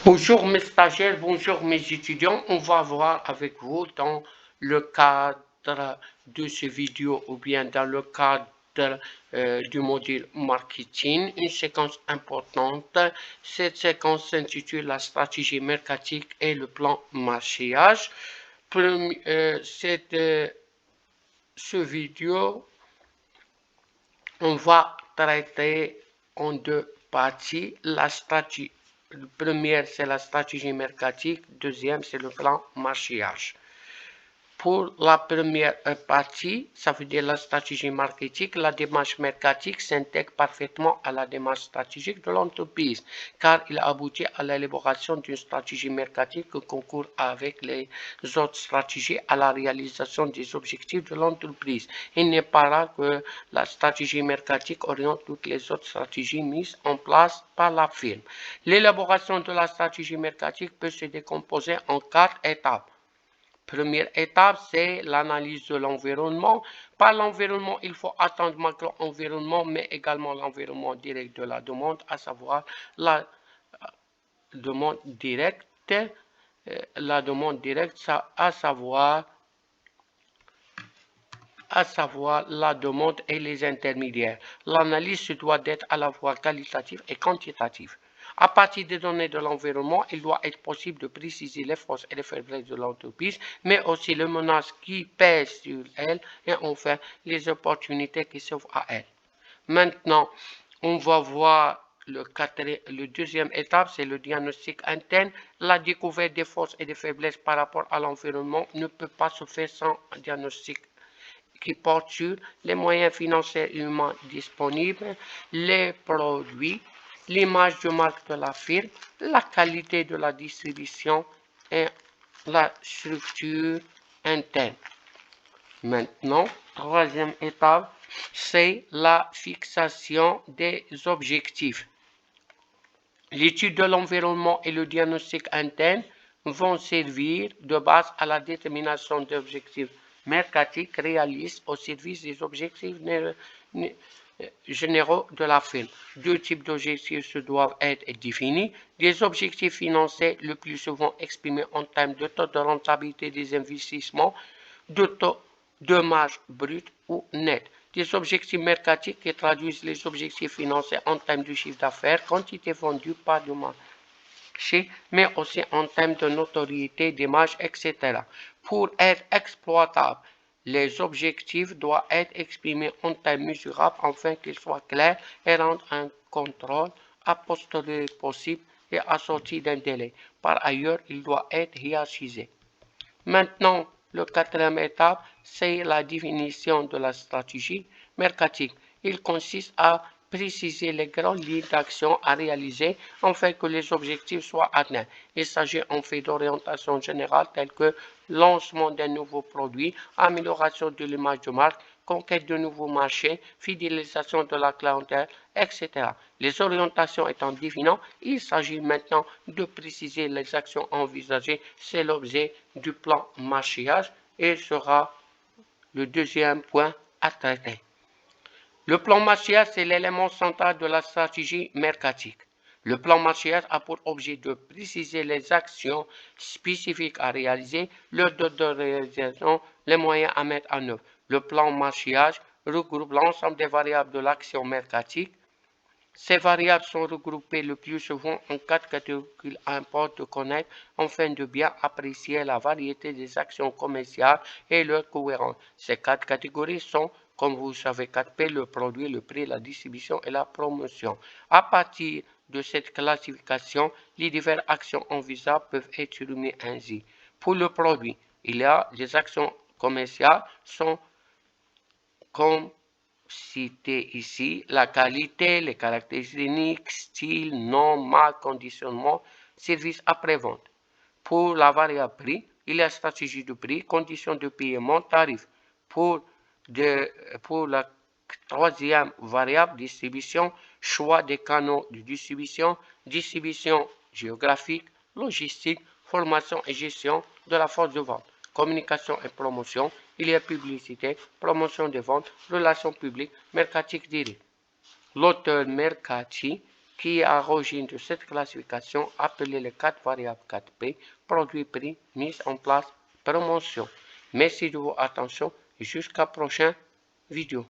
Bonjour mes stagiaires, bonjour mes étudiants. On va voir avec vous dans le cadre de ces vidéos ou bien dans le cadre du module marketing, une séquence importante. Cette séquence s'intitule la stratégie mercatique et le plan marchage. Ce vidéo, on va traiter en deux parties. La stratégie première, c'est la stratégie mercatique. Deuxième, c'est le plan marchage. Pour la première partie, ça veut dire la stratégie marketing, la démarche mercatique s'intègre parfaitement à la démarche stratégique de l'entreprise, car il aboutit à l'élaboration d'une stratégie mercatique qui concourt avec les autres stratégies à la réalisation des objectifs de l'entreprise. Il n'est pas rare que la stratégie mercatique oriente toutes les autres stratégies mises en place par la firme. L'élaboration de la stratégie mercatique peut se décomposer en 4 étapes. Première étape, c'est l'analyse de l'environnement. Par l'environnement, il faut attendre macro-environnement, mais également l'environnement direct de la demande, à savoir la demande directe, à savoir la demande et les intermédiaires. L'analyse se doit d'être à la fois qualitative et quantitative. À partir des données de l'environnement, il doit être possible de préciser les forces et les faiblesses de l'entreprise, mais aussi les menaces qui pèsent sur elle et enfin les opportunités qui s'offrent à elle. Maintenant, on va voir le deuxième étape, c'est le diagnostic interne. La découverte des forces et des faiblesses par rapport à l'environnement ne peut pas se faire sans un diagnostic qui porte sur les moyens financiers et humains disponibles, les produits, l'image de marque de la firme, la qualité de la distribution et la structure interne. Maintenant, troisième étape, c'est la fixation des objectifs. L'étude de l'environnement et le diagnostic interne vont servir de base à la détermination d'objectifs mercatiques réalistes au service des objectifs généraux de la firme. Deux types d'objectifs se doivent être définis. Des objectifs financiers, le plus souvent exprimés en termes de taux de rentabilité des investissements, de taux de marge brute ou nette. Des objectifs mercatiques qui traduisent les objectifs financiers en termes de chiffre d'affaires, quantité vendue par du marché, mais aussi en termes de notoriété, d'image, etc. Pour être exploitables, les objectifs doivent être exprimés en termes mesurables afin qu'ils soient clairs et rendent un contrôle a posteriori possible et assorti d'un délai. Par ailleurs, il doit être hiérarchisé. Maintenant, la quatrième étape, c'est la définition de la stratégie mercatique. Il consiste à préciser les grandes lignes d'action à réaliser afin que les objectifs soient atteints. Il s'agit en fait d'orientation générale telles que lancement d'un nouveau produit, amélioration de l'image de marque, conquête de nouveaux marchés, fidélisation de la clientèle, etc. Les orientations étant définies, il s'agit maintenant de préciser les actions envisagées. C'est l'objet du plan marchage et sera le deuxième point à traiter. Le plan marchage, c'est l'élément central de la stratégie mercatique. Le plan marchage a pour objet de préciser les actions spécifiques à réaliser, leur date de réalisation, les moyens à mettre en œuvre. Le plan marchage regroupe l'ensemble des variables de l'action mercatique. Ces variables sont regroupées le plus souvent en 4 catégories qu'il importe de connaître afin de bien apprécier la variété des actions commerciales et leur cohérence. Ces 4 catégories sont, comme vous savez, 4P, le produit, le prix, la distribution et la promotion. À partir de cette classification, les diverses actions envisageables peuvent être résumées ainsi. Pour le produit, il y a des actions commerciales sont comme cité ici, la qualité, les caractéristiques uniques, style, nom, marque, conditionnement, service après-vente. Pour la variable prix, il y a stratégie de prix, conditions de paiement, tarif. Pour la troisième variable, distribution, choix des canaux de distribution, distribution géographique, logistique, formation et gestion de la force de vente, communication et promotion, il y a publicité, promotion des ventes, relations publiques, mercatique direct. L'auteur mercatique qui est à l'origine de cette classification, appelée les 4 variables 4P, produit, prix, mise en place, promotion. Merci de votre attention et jusqu'à la prochaine vidéo.